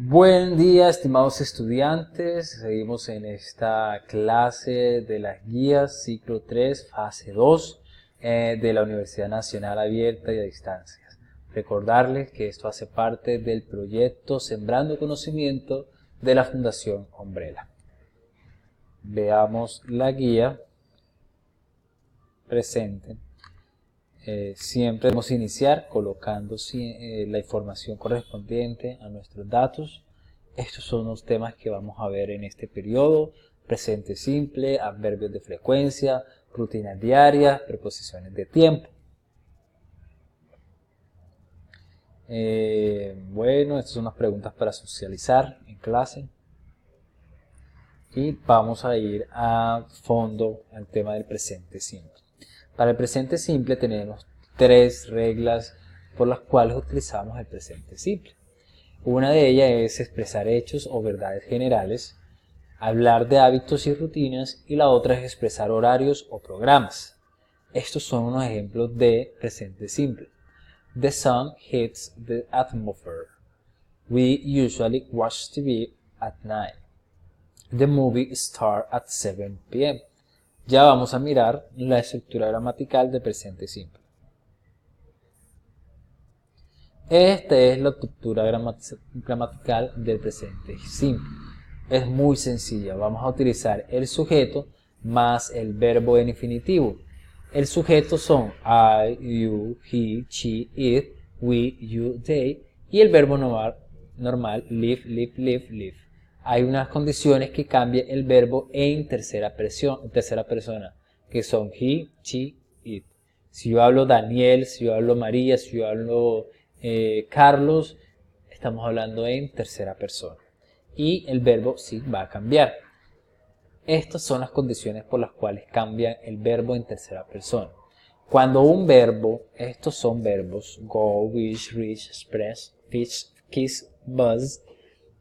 Buen día, estimados estudiantes. Seguimos en esta clase de las guías ciclo 3, fase 2 de la Universidad Nacional Abierta y a Distancias. Recordarles que esto hace parte del proyecto Sembrando Conocimiento de la Fundación Umbrella. Veamos la guía presente. Siempre debemos iniciar colocando la información correspondiente a nuestros datos. Estos son los temas que vamos a ver en este periodo: presente simple, adverbios de frecuencia, rutinas diarias, preposiciones de tiempo. Bueno, estas son unas preguntas para socializar en clase. Y vamos a ir a fondo al tema del presente simple. Para el presente simple tenemos tres reglas por las cuales utilizamos el presente simple. Una de ellas es expresar hechos o verdades generales, hablar de hábitos y rutinas, y la otra es expresar horarios o programas. Estos son unos ejemplos de presente simple. The sun hits the atmosphere. We usually watch TV at night. The movie starts at 7 p.m. Ya vamos a mirar la estructura gramatical del presente simple. Esta es la estructura gramatical del presente simple. Es muy sencilla. Vamos a utilizar el sujeto más el verbo en infinitivo. El sujeto son I, you, he, she, it, we, you, they, y el verbo normal live, live, live, live. Hay unas condiciones que cambian el verbo en tercera persona, que son he, she, it. Si yo hablo Daniel, si yo hablo María, si yo hablo Carlos, estamos hablando en tercera persona. Y el verbo sí va a cambiar. Estas son las condiciones por las cuales cambia el verbo en tercera persona. Cuando un verbo, estos son verbos, go, wish, reach, express, fish, kiss, buzz,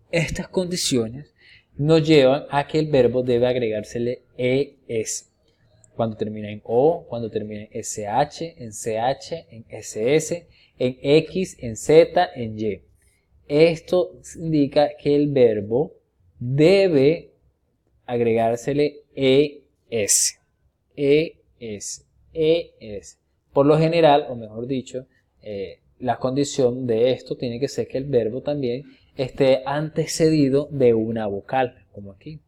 estas condiciones nos llevan a que el verbo debe agregársele ES. Cuando termina en O, cuando termina en SH, en CH, en SS, en X, en Z, en Y. Esto indica que el verbo debe agregársele ES. ES. ES. Por lo general, o mejor dicho, la condición de esto tiene que ser que el verbo también esté antecedido de una vocal, como aquí.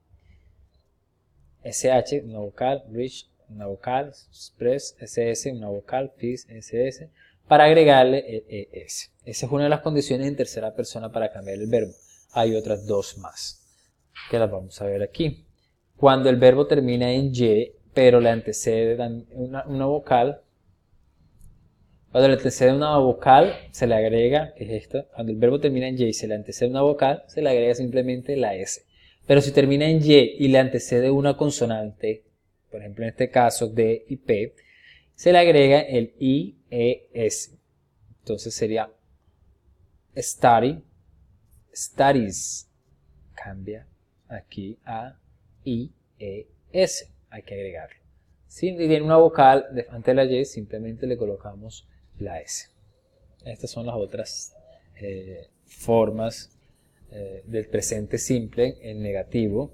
SH, una vocal, reach, una vocal, express, SS, una vocal, fish, SS, para agregarle el ES. Esa es una de las condiciones en tercera persona para cambiar el verbo. Hay otras dos más, que las vamos a ver aquí. Cuando el verbo termina en Y, pero le antecede una vocal, cuando le antecede una vocal, se le agrega, que es esto. Cuando el verbo termina en Y y se le antecede una vocal, se le agrega simplemente la S. Pero si termina en Y y le antecede una consonante, por ejemplo en este caso D y P, se le agrega el IES. Entonces sería study, studies. Cambia aquí a IES. Hay que agregarlo. Si tiene una vocal antes de la Y, simplemente le colocamos la S. Estas son las otras formas del presente simple en negativo.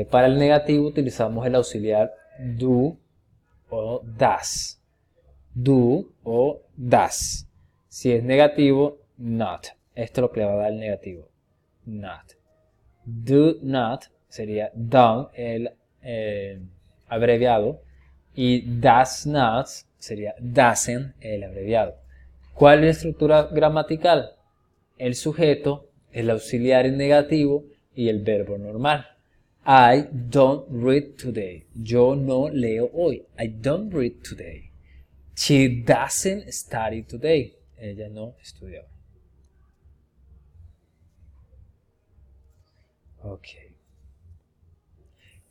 Para el negativo utilizamos el auxiliar do o das. Do o das. Si es negativo, not. Esto es lo que le va a dar el negativo. Not. Do not sería done, el abreviado. Y does not sería doesn't, el abreviado. ¿Cuál es la estructura gramatical? El sujeto, el auxiliar en negativo y el verbo normal. I don't read today. Yo no leo hoy. I don't read today. She doesn't study today. Ella no estudia hoy. Ok.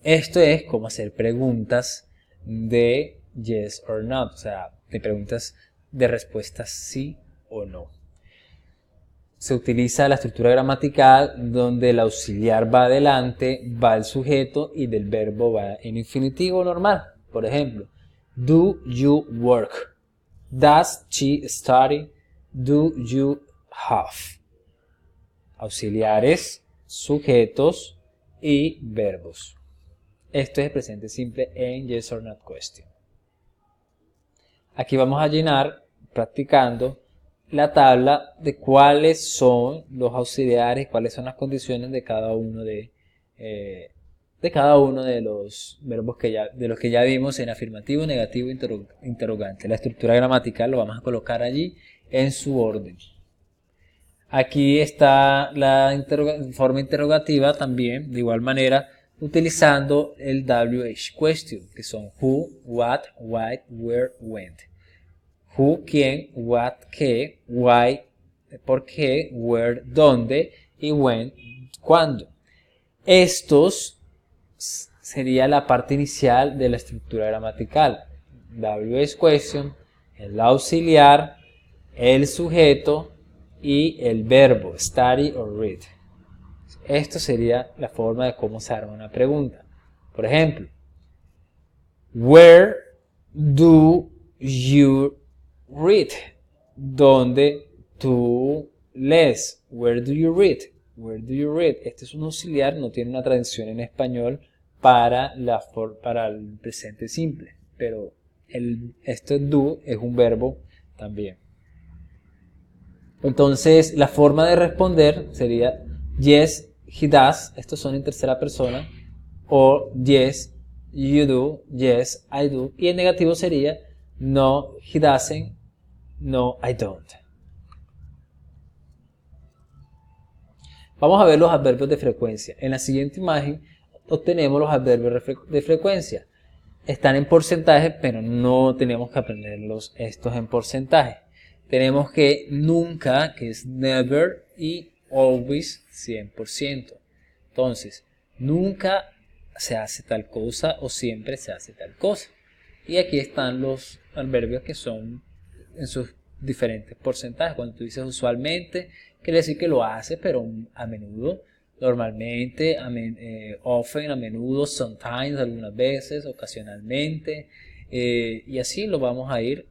Esto es como hacer preguntas de yes or not, o sea, de preguntas de respuestas sí o no. Se utiliza la estructura gramatical donde el auxiliar va adelante, va el sujeto y del verbo va en infinitivo normal. Por ejemplo, do you work? Does she study? Do you have? auxiliares, sujetos y verbos. Esto es el presente simple en Yes or Not Question. Aquí vamos a llenar, practicando, la tabla de cuáles son los auxiliares, cuáles son las condiciones de cada uno de los verbos de los que ya vimos en afirmativo, negativo, interrogante. La estructura gramatical lo vamos a colocar allí en su orden. Aquí está la forma interrogativa también, de igual manera, utilizando el WH question, que son who, what, why, where, when. Who, quién, what, qué, why, por qué, where, dónde y when, cuándo. Estos sería la parte inicial de la estructura gramatical. WH question, el auxiliar, el sujeto y el verbo, study or read. Esto sería la forma de cómo se arma una pregunta. Por ejemplo, where do you read? ¿Dónde tú lees? Where do you read? Where do you read? Este es un auxiliar, no tiene una traducción en español para el presente simple, pero este do es un verbo también. Entonces, la forma de responder sería yes, he does, estos son en tercera persona, o yes, you do, yes, I do, y en negativo sería no, he doesn't, no, I don't. Vamos a ver los adverbios de frecuencia. En la siguiente imagen obtenemos los adverbios de frecuencia. Están en porcentaje, pero no tenemos que aprenderlos estos en porcentaje. Tenemos que nunca, que es never, y always, 100%. Entonces, nunca se hace tal cosa o siempre se hace tal cosa. Y aquí están los adverbios que son en sus diferentes porcentajes. Cuando tú dices usualmente, quiere decir que lo hace, pero a menudo, normalmente, often, a menudo, sometimes, algunas veces, ocasionalmente, y así lo vamos a ir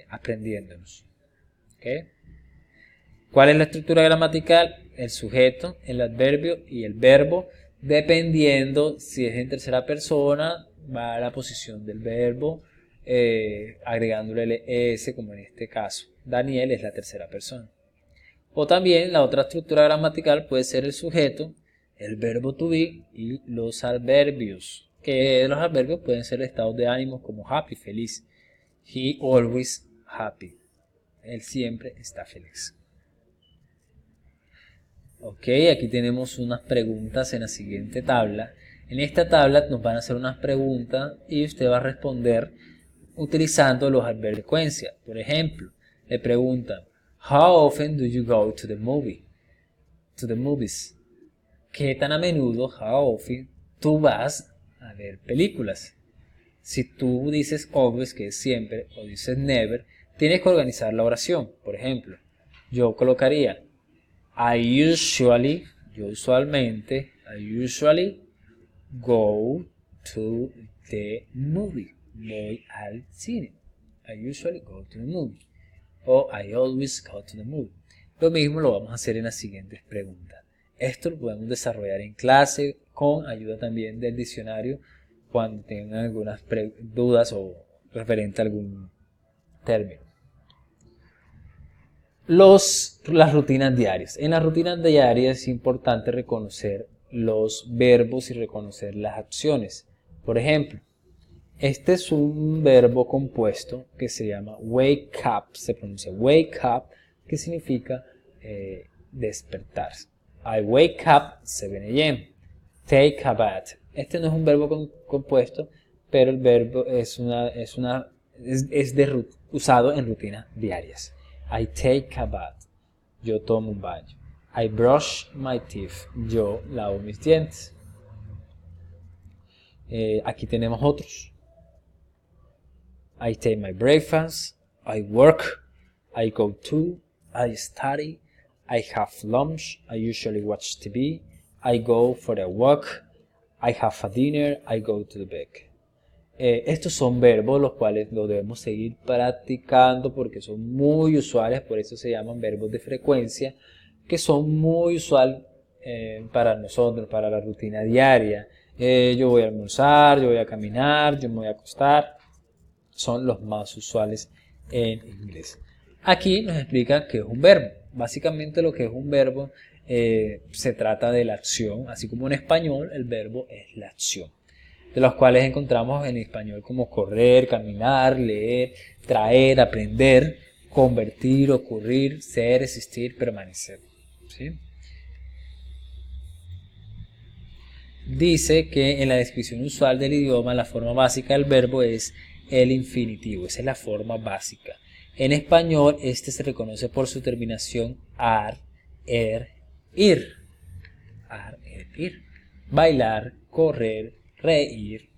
aprendiéndonos. ¿Okay? ¿Cuál es la estructura gramatical? El sujeto, el adverbio y el verbo, dependiendo si es en tercera persona, va a la posición del verbo, agregándole el es, como en este caso. Daniel es la tercera persona. O también la otra estructura gramatical puede ser el sujeto, el verbo to be y los adverbios. Que los adverbios pueden ser estados de ánimo como happy, feliz. He always happy. Él siempre está feliz. Ok, aquí tenemos unas preguntas en la siguiente tabla. En esta tabla nos van a hacer unas preguntas y usted va a responder utilizando los adverbios de frecuencia. Por ejemplo, le preguntan, how often do you go to the movie? To the movies. ¿Qué tan a menudo, how often, tú vas a ver películas? Si tú dices always, que es siempre, o dices never, tienes que organizar la oración. Por ejemplo, yo colocaría yo usualmente go to the movie. Voy al cine. I usually go to the movie. O I always go to the movie. Lo mismo lo vamos a hacer en las siguientes preguntas. Esto lo podemos desarrollar en clase con ayuda también del diccionario cuando tengan algunas dudas o referente a algún término. Las rutinas diarias. En las rutinas diarias es importante reconocer los verbos y reconocer las acciones. Por ejemplo, este es un verbo compuesto que se llama wake up, se pronuncia wake up, que significa despertar. I wake up 7 a.m. Take a bath. Este no es un verbo compuesto, pero el verbo es usado en rutinas diarias. I take a bath. Yo tomo un baño. I brush my teeth. Yo lavo mis dientes. Aquí tenemos otros. I take my breakfast. I work. I go to. I study. I have lunch. I usually watch TV. I go for a walk. I have a dinner. I go to the bed. Estos son verbos los cuales los debemos seguir practicando porque son muy usuales, por eso se llaman verbos de frecuencia, que son muy usual para nosotros, para la rutina diaria. Yo voy a almorzar, yo voy a caminar, yo me voy a acostar. Son los más usuales en inglés. Aquí nos explica qué es un verbo. Básicamente lo que es un verbo se trata de la acción, así como en español el verbo es la acción, de los cuales encontramos en español como correr, caminar, leer, traer, aprender, convertir, ocurrir, ser, existir, permanecer. ¿Sí? Dice que en la descripción usual del idioma la forma básica del verbo es el infinitivo, esa es la forma básica. En español este se reconoce por su terminación ar, ir. Ar, ir. Bailar, correr, reír.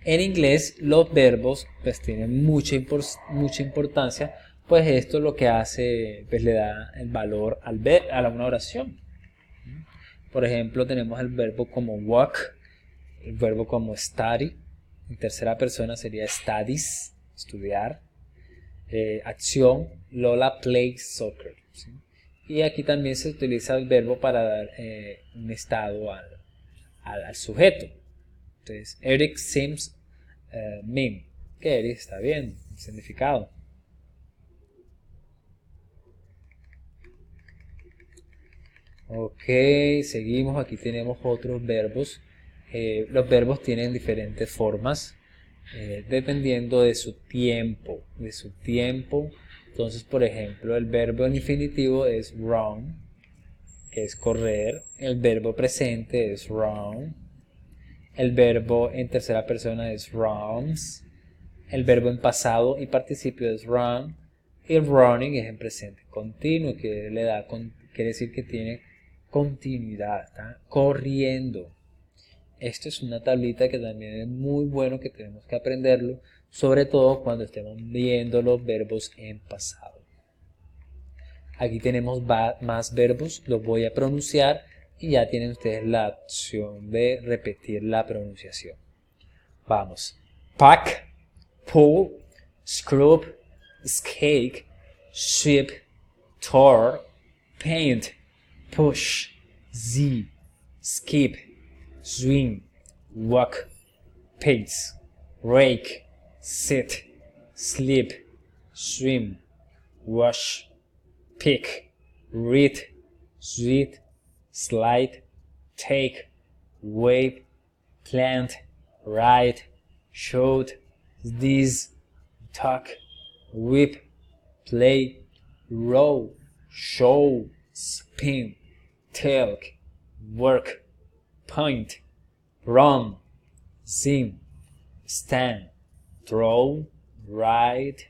En inglés los verbos pues tienen mucha importancia, pues esto lo que hace, pues le da el valor a una oración. Por ejemplo, tenemos el verbo como walk, el verbo como study, en tercera persona sería studies, estudiar, acción, Lola plays soccer. ¿Sí? Y aquí también se utiliza el verbo para dar un estado al sujeto. Entonces, Eric seems mean, que Eric está bien, el significado. Ok, seguimos, aquí tenemos otros verbos. Los verbos tienen diferentes formas dependiendo de su tiempo. Entonces, por ejemplo, el verbo en infinitivo es run, que es correr. El verbo presente es run. El verbo en tercera persona es runs. El verbo en pasado y participio es run. Y el running es en presente continuo, que quiere decir que tiene continuidad, está corriendo. Esto es una tablita que también es muy bueno que tenemos que aprenderlo, sobre todo cuando estemos viendo los verbos en pasado. Aquí tenemos más verbos, los voy a pronunciar y ya tienen ustedes la opción de repetir la pronunciación. Vamos. Pack, pull, scrub, skate, ship, tore, paint, push, z, skip, swing, walk, pace, rake, sit, sleep, swim, wash, pick, read, sweet, slide, take, wave, plant, write, shout, sneeze, talk, whip, play, roll, show, spin, talk, work, point, run, sing, stand, throw, ride,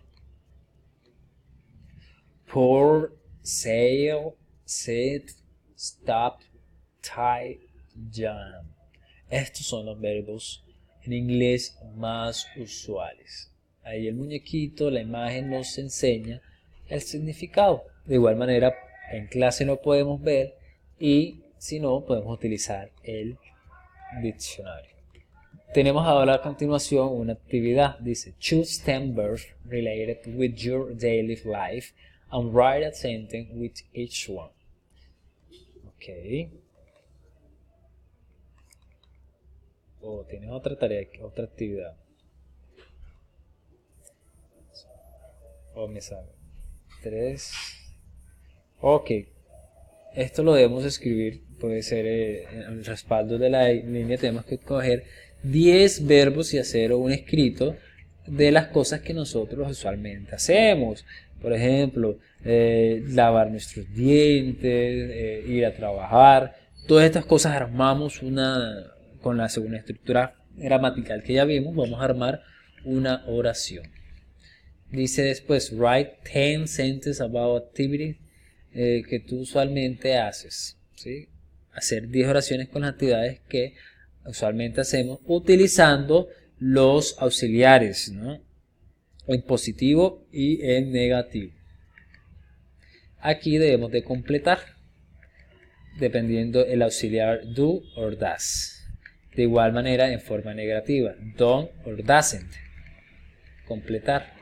pour, sail, sit, stop, tie, jump. Estos son los verbos en inglés más usuales. Ahí el muñequito, la imagen nos enseña el significado. De igual manera, en clase no podemos ver y si no, podemos utilizar el diccionario. Tenemos ahora a continuación una actividad. Dice, choose 10 verbs related with your daily life and write a sentence with each one. Ok. Tienes otra tarea, otra actividad. Me sale 3. Ok. Esto lo debemos escribir, puede ser en el respaldo de la línea, tenemos que escoger 10 verbos y hacer un escrito de las cosas que nosotros usualmente hacemos. Por ejemplo, lavar nuestros dientes, ir a trabajar. Todas estas cosas armamos con la segunda estructura gramatical que ya vimos, vamos a armar una oración. Dice después, write 10 sentences about activities que tú usualmente haces. ¿Sí? Hacer 10 oraciones con las actividades que usualmente hacemos utilizando los auxiliares, ¿no? En positivo y en negativo. Aquí debemos de completar dependiendo el auxiliar do or does. De igual manera en forma negativa, don't or doesn't. Completar.